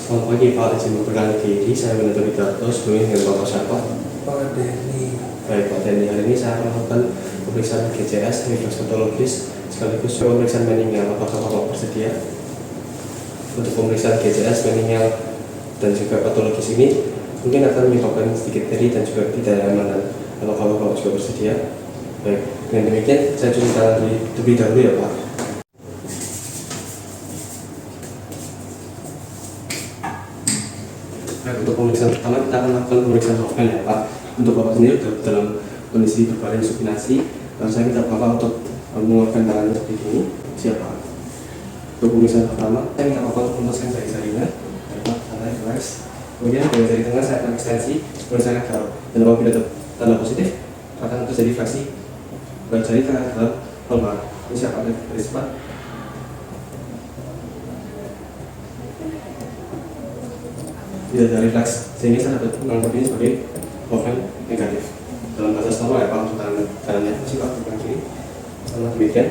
Selamat pagi Pak, izin memperkenalkan diri, saya Winata Widarto, sebelumnya dengan Bapak siapa? Pak Denny. Baik Pak Denny, hari ini saya akan melakukan pemeriksaan GCS, refleks patologis, sekaligus pemeriksaan meningal. Apakah Bapak bersedia? Untuk pemeriksaan GCS, meningal, dan juga patologis ini mungkin akan menyebabkan sedikit nyeri dan juga tidak nyamanan. Apakah Bapak juga bersedia? Baik, dengan demikian saya cuci tangan terlebih dahulu ya Pak. Untuk pemeriksaan pertama kita akan melakukan pemeriksaan novel ya Pak. Untuk Bapak sendiri dalam kondisi berbaring supinasi, saya minta Bapak untuk mengeluarkan tangannya seperti ini. Siap Pak. Untuk pemeriksaan pertama, saya minta Bapak untuk melepaskan jari-jarinya. Bapak, santai, relax. Kemudian dari jari tengah saya akan ekstensi, kemudian saya akan taruh. Dan apabila ada tanda positif, akan terjadi fleksi baik jari ke dalam pelbar. Ini siap Pak, dari cepat. Tidak ada refleks, sehingga saya dapat menganggap ini sebagai novel negatif. Dalam batas normal ya Pak, untuk tangannya masih Pak, bukan kiri. Sama demikian.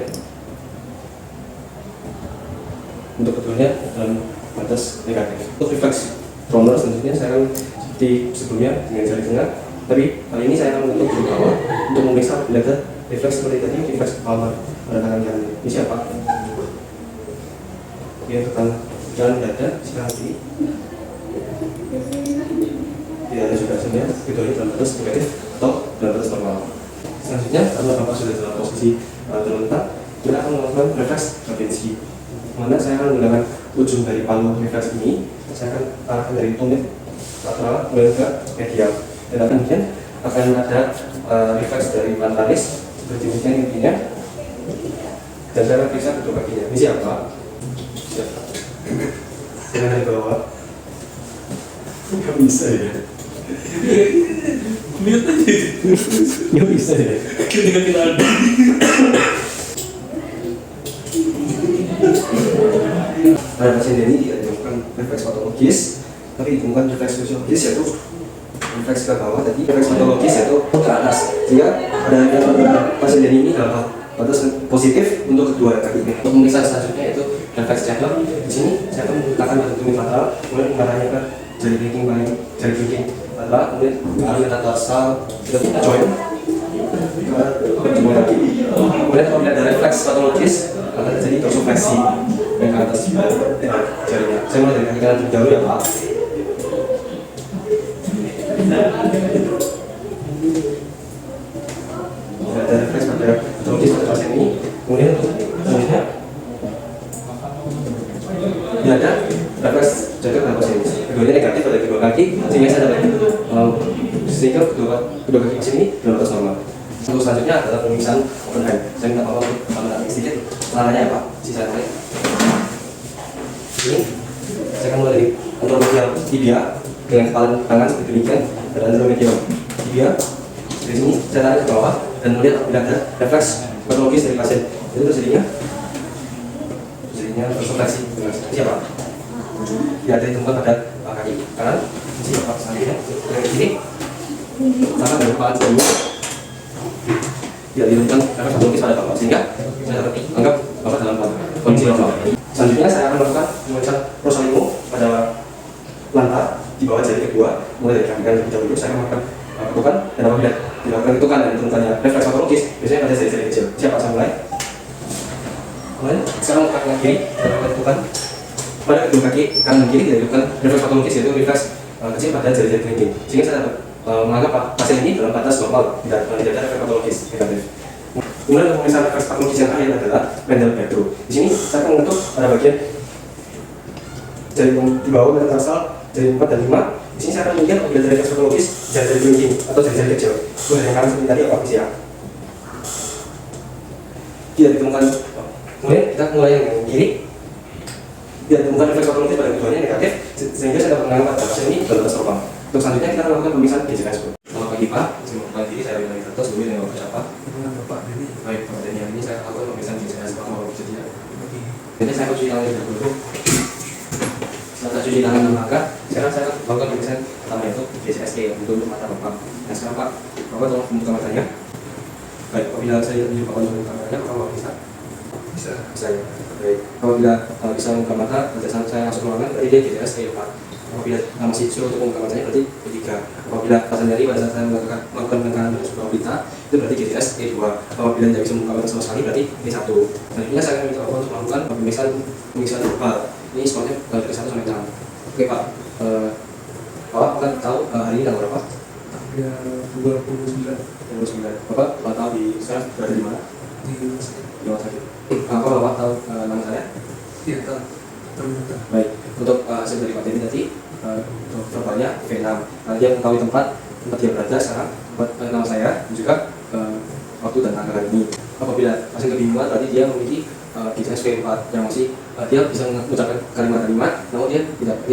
Untuk keduanya dalam batas negatif. Untuk refleks tromler selanjutnya saya akan seperti sebelumnya dengan jari tengah, tapi kali ini saya akan mengetuk di bawah untuk memeriksa apabila ada refleks seperti tadi, refleks palmar pada tangan kanan. Ini siapa? Dia tekan jalan dada, sekarang kiri. Tidak ada juga hasilnya, keduanya dalam batas negatif atau dalam batas normal. Selanjutnya, karena Bapak sudah dalam posisi terlentang, kita akan melakukan refleks trapensi. Mana saya akan menggunakan ujung dari palu refleks ini, saya akan arahkan dari tumit lateral kemudian ke medial. Dan kemudian akan ada refleks dari plantaris seperti ini intinya. Dan saya akan periksa kedua kakinya. Ini siapa? Siapa? Dengan dari bawah. Nggak bisa ya. Lihat aja. Nggak bisa ya. Ketika kita ada. Pada pasien ini tidak ditemukan refleks patologis, tapi ditemukan refleks fisiologis yaitu refleks ke bawah. Tadi refleks patologis yaitu ke atas. Jika pada pasien ini dalam batas positif untuk kedua kakinya. Untuk pemeriksaan selanjutnya yaitu refleks Chandler. Di sini saya akan menggunakan batu tumit lateral, kemudian mengarahnya ke jari kelingking lateral, kemudian mengarah metatarsal ke joint ke kedua kaki. Kemudian kalau ada refleks patologis akan terjadi dorsifleksi yang ke atas jarinya. Saya mulai dari kaki kanan terlebih dahulu ya Pak. Ada refleks pada patologis pada pasien ini. Kemudian untuk selanjutnya tidak ada refleks jatuh pada pasien ini. Keduanya negatif pada kedua kaki, sehingga saya dapat sehingga kedua kaki sini dalam batas normal. Untuk selanjutnya adalah pemeriksaan open hand. Saya minta Bapak untuk mengambil sedikit celananya ya Pak, sisa saya. Ini saya akan mulai dari anteromedial tibia dengan kepala tangan seperti demikian, dan anteromedial tibia dari sini saya tarik ke bawah dan melihat apabila ada refleks patologis dari pasien. Itu terjadinya dorsifleksi dengan siapa? Tidak ditemukan pada kaki kanan. Siapa selanjutnya? Dari kiri sama dari kepala sebelumnya tidak ditemukan refleks patologis pada bapak, sehingga saya dapat anggap bapak dalam kondisi normal. Selanjutnya saya akan melakukan pemeriksaan prosalimo pada lantar di bawah jari kedua, mulai dari kaki kanan terlebih dahulu. Saya akan melakukan ketukan, dan apabila dilakukan ketukan dan ditemukannya refleks patologis, biasanya pada jari-jari kecil. Siapa saya mulai? Kemudian sekarang kaki kiri dilakukan ketukan pada kedua kaki kanan dan kiri, tidak dilakukan refleks patologis yaitu refleks kecil pada jari-jari kelingking, sehingga saya dapat menganggap pasien ini dalam batas normal, tidak ada refleks patologis negatif. Kemudian pemeriksaan refleks patologis yang terakhir adalah Mendel backthrough. Di sini saya akan mengetuk pada bagian jari di bawah metatarsal, jari 4 dan 5. Di sini saya akan melihat apabila ada refleks patologis jari-jari kelingking atau jari-jari kecil. Kemudian yang kanan seperti tadi apa bisa? Tidak ditemukan. Kemudian kita mulai yang kiri. Tidak ditemukan refleks patologis pada keduanya negatif, sehingga saya dapat menganggap pada pasien ini dalam batas normal. Untuk selanjutnya kita akan melakukan pemeriksaan GCS. Selamat pagi Pak, saya melakukan diri, saya Winata Widarto, sebelumnya dengan Bapak siapa? Dengan Bapak Denny. Baik Pak Denny, hari ini saya akan pemeriksaan GCS. Bapak mau bersedia? Jadi saya akan cuci tangan terlebih dahulu. Setelah cuci tangan dan mata, sekarang saya akan melakukan pemeriksaan pertama yaitu GCSK untuk mata Bapak. Nah sekarang Pak, Bapak tolong membuka matanya. Baik, apabila saya tunjuk Bapak untuk membuka matanya, Bapak bisa? Bisa. Bisa ya. Baik. Apabila bisa membuka mata, pada saat saya masuk ruangan, berarti dia GTS E4. Apabila masih sulit untuk membuka matanya, berarti E3. Apabila rasa nyeri pada saat saya melakukan penekanan pada sebuah berita, itu berarti GTS E2. Apabila tidak bisa membuka mata sama sekali, berarti E1. Selanjutnya saya akan minta Bapak untuk melakukan pemeriksaan verbal. Ini skornya dari 1 sampai 6. Oke Pak, Bapak akan tahu hari ini tanggal berapa? Tanggal 29 Bapak tahu di sekarang berada di mana? di Rumah sakit. Apa Bapak tahu nama saya? Tirta ternyata. Baik, untuk hasil dari Pak Teddy tadi, untuk verbalnya V6. Dia mengetahui tempat dia berada sekarang, tempat nama saya, dan juga waktu dan tanggal hari ini. Apabila masih kebingungan, berarti dia memiliki GTS V4 yang masih dia bisa mengucapkan kalimat-kalimat, namun dia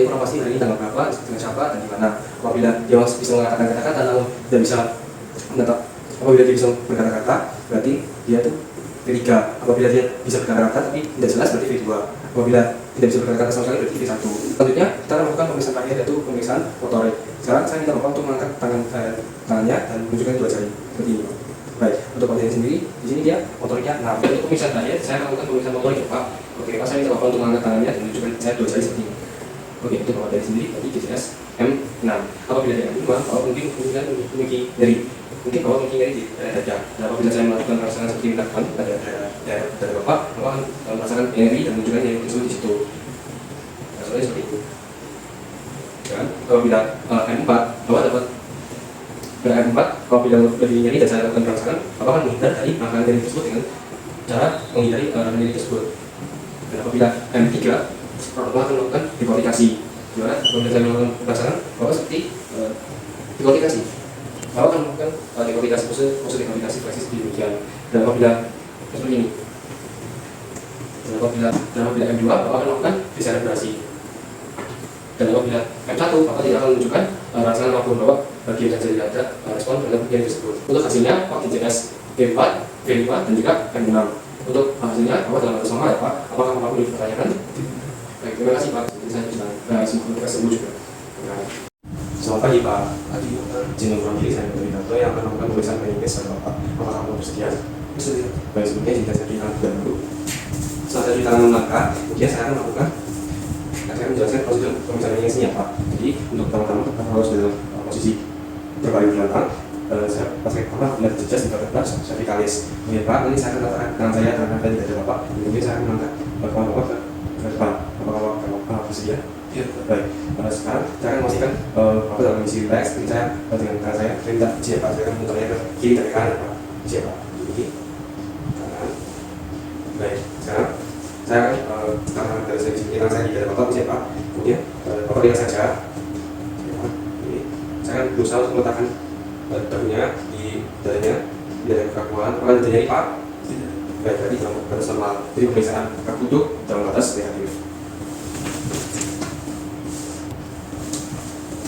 kurang pasti hari ini tanggal berapa, dengan siapa, dan di mana. Apabila dia masih bisa mengatakan kata-kata, namun tidak bisa menetap. Apabila dia bisa berkata-kata, berarti dia itu V3. Apabila dia bisa berkata-kata tapi tidak jelas, berarti V2. Apabila tidak bisa berkata-kata sama sekali, berarti V1. Selanjutnya kita akan melakukan pemeriksaan terakhir, yaitu pemeriksaan motorik. Sekarang saya minta Bapak untuk mengangkat tangannya dan menunjukkan 2 jari seperti ini. Baik, untuk Pak sendiri, di sini dia motoriknya 6. Untuk pemeriksaan terakhir, saya akan melakukan pemeriksaan motorik, Pak. Oke, Pak, saya minta Bapak untuk mengangkat tangannya dan menunjukkan saya 2 jari seperti ini. Oke, untuk Bapak sendiri, tadi GTS M6. Apabila dia M5, Bapak mungkin memiliki nyeri. Mungkin Bapak memiliki nyeri di dada. Dan apabila saya melakukan rasakan seperti ini pada dada Bapak akan merasakan nyeri dan menunjukkan nyeri tersebut di situ. Soalnya seperti itu. Dan apabila M4, Bapak dapat pada M4, apabila lebih nyeri dan saya lakukan rasakan, Bapak akan menghindar dari rangkaian nyeri tersebut dengan cara menghindari rangkaian nyeri tersebut. Dan apabila M3, Bapak akan melakukan dekortikasi. Gimana? Apabila saya melakukan rasakan, Bapak seperti dekortikasi. Bapak akan melakukan dekortikasi, maksud dekortikasi fleksis demikian. Dan apabila seperti ini. Dan apabila M2, Bapak akan melakukan deselebrasi. Dan apabila M1, Bapak tidak akan menunjukkan rasakan apapun Bapak bagian yang jadi dada respon terhadap yang tersebut. Untuk hasilnya, Pak GTS V4, V5, dan juga M6. Untuk hasilnya, Bapak dalam hal sama ya Pak. Apakah Bapak boleh dipertanyakan? Baik, terima kasih Pak. Saya sudah semoga sembuh juga. Selamat pagi Pak. Tadi Izin kurang diri saya dari Dato yang akan melakukan pemeriksaan klinis pada Bapak. Apakah Bapak bersedia? bersedia. Baik, sebelumnya jika saya cuci tangan dulu. Setelah saya cuci tangan melangkah, kemudian saya akan melakukan. Saya menjelaskan prosedur pemeriksaan klinis ini ya Pak. Jadi untuk pertama-tama kita harus dalam posisi berbaring di belakang. Saya pakai apa? Benar jejas di bagian cervikalis. Kemudian Pak, nanti saya akan letakkan tangan saya di dada Bapak. Kemudian saya akan mengangkat kepala Bapak ke depan. Apakah Bapak bersedia? Ya. Baik, sekarang saya akan memastikan Bapak dalam kondisi relax. Jadi saya dengan tangan saya minta siapa saya akan memutarnya ke kiri dan ke kanan Pak. Siapa? Kiri, kanan. Baik, sekarang saya akan tangan dari sini tangan saya di dada Bapak siapa? Kemudian Bapak lihat saja. Ini saya akan berusaha untuk meletakkan dagunya di dadanya, di dada kekakuan. Apakah ada nyeri Pak? Tidak. Baik, berarti dalam batas normal. Jadi pemeriksaan kaki duduk dalam batas negatif.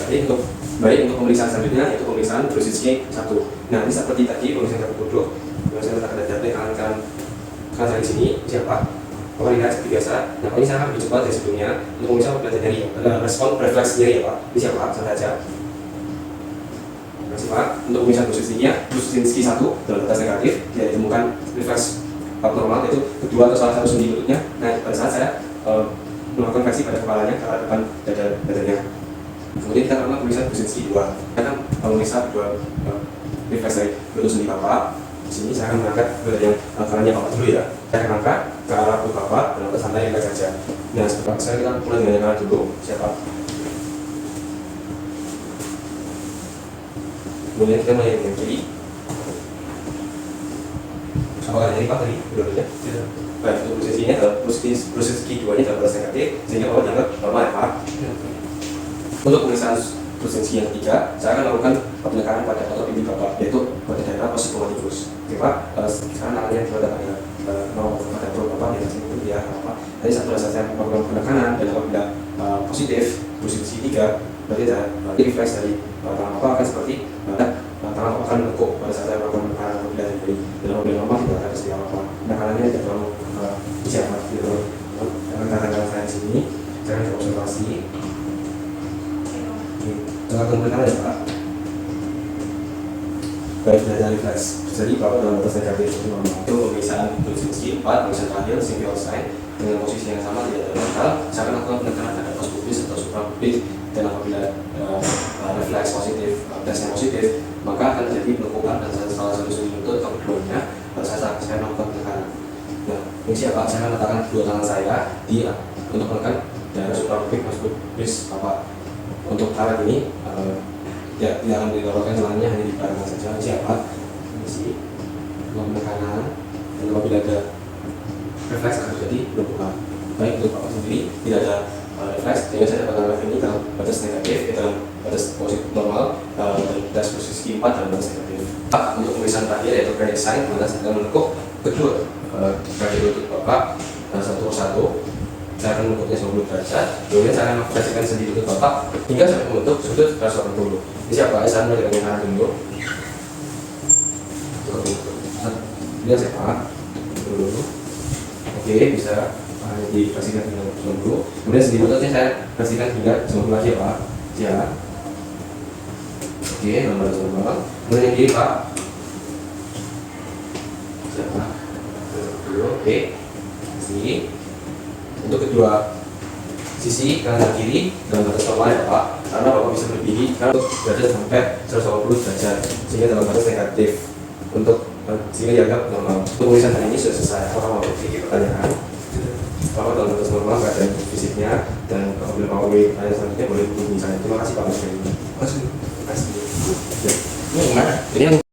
Untuk pemeriksaan selanjutnya yaitu pemeriksaan Brzezinski 1. Nah, ini seperti tadi pemeriksaan kaki duduk. Yang saya letakkan dada kanan saya di sini siapa? Bapak lihat seperti biasa. Nah, ini saya akan lebih cepat dari sebelumnya untuk memeriksa apabila nyeri. Respon refleks nyeri ya Pak. Ini siapa? Santai aja. Terima kasih Pak. Untuk pemeriksaan Brzezinski 1 dalam batas negatif tidak ditemukan refleks abnormal yaitu kedua atau salah satu sendi lututnya. Nah, pada saat saya melakukan fleksi pada kepalanya ke arah depan dadanya. Kemudian kita akan pemeriksaan Brzezinski 2. Kita akan memeriksa kedua refleks dari lutut sendi Bapak. Di sini saya akan mengangkat ke yang kanannya Bapak dulu ya. Saya akan angkat ke arah perut Bapak dan Bapak santai relax saja. Nah, sekarang kita mulai dengan yang kanan dulu. Siapa? Kemudian kita mulai dengan kiri. Apakah ada nyeri Pak tadi? Dua-duanya? Tidak. Baik, untuk Brzezinski adalah Brzezinski 2-nya dalam batas negatif, sehingga Bapak dianggap normal ya Pak. Untuk pemeriksaan Brzezinski yang ketiga, saya akan melakukan penekanan pada otot pipi Bapak, yaitu pada daerah positomatifus. Oke Pak, sekarang tangannya pada pada perut Bapak di atas ini ya Bapak. Tadi setelah saya melakukan penekanan dan apabila positif Brzezinski 3, berarti refleks dari tangan Bapak akan seperti tangan Bapak akan menekuk pada saat saya melakukan penekanan apabila dari dan apabila normal tidak ada seperti apa. Penekanannya tidak terlalu siapa gitu. Dengan tangan saya di sini, saya akan observasi. Lakukan penekanan ya Pak. Baik, dari refleks. Jadi Bapak dalam batas negatif itu normal. Itu pemeriksaan Brzezinski 4, pemeriksaan terakhir single sign. dengan posisi yang sama tidak ada hal, saya akan lakukan penekanan pada post-pubis atau suprapubis, dan apabila refleks positif, tesnya positif, maka akan terjadi penumpukan dan salah satu sudut lutut atau keduanya saya melakukan penekanan. Nah, ini siapa? Saya akan letakkan kedua tangan saya di untuk menekan daerah suprapubis, post-pubis, apa untuk alat ini ya tidak akan didorongkan semuanya, hanya di barangan saja. Siapa? Isi penekanan, dan apabila ada refleks akan terjadi penumpukan. Baik untuk Bapak sendiri tidak ada refleks, sehingga saya dapat menambah ini dalam batas negatif, dalam batas posisi normal, dan batas posisi 4 dalam batas negatif. Untuk pemeriksaan terakhir yaitu credit sign, mana saya akan menekuk kedua kaki lutut Bapak satu persatu. Saya akan menekuknya 90 derajat, kemudian saya akan mengoperasikan sendi lutut Bapak hingga sampai membentuk sudut 180. Ini siapa? Saya mulai dengan kanan dulu. Kemudian saya pakai dulu. Oke, bisa dipastikan hingga 90. Kemudian sendi lututnya saya pastikan hingga 90 lagi ya Pak. Ya. Oke, nomor 90. Kemudian yang kiri Pak. Siapa? Oke. Sini. Untuk kedua sisi kanan dan kiri dalam batas normal ya Pak, karena Bapak bisa melebihi derajat sampai 180 derajat, sehingga dalam batas negatif untuk sehingga dianggap normal. Pemeriksaan hari ini sudah selesai. Apakah Bapak memiliki pertanyaan? Bapak dalam batas normal keadaan fisiknya, dan apabila Bapak memiliki pertanyaan selanjutnya boleh hubungi saya. Terima kasih Pak. Terima kasih. Terima kasih. Ini gimana? Ini yang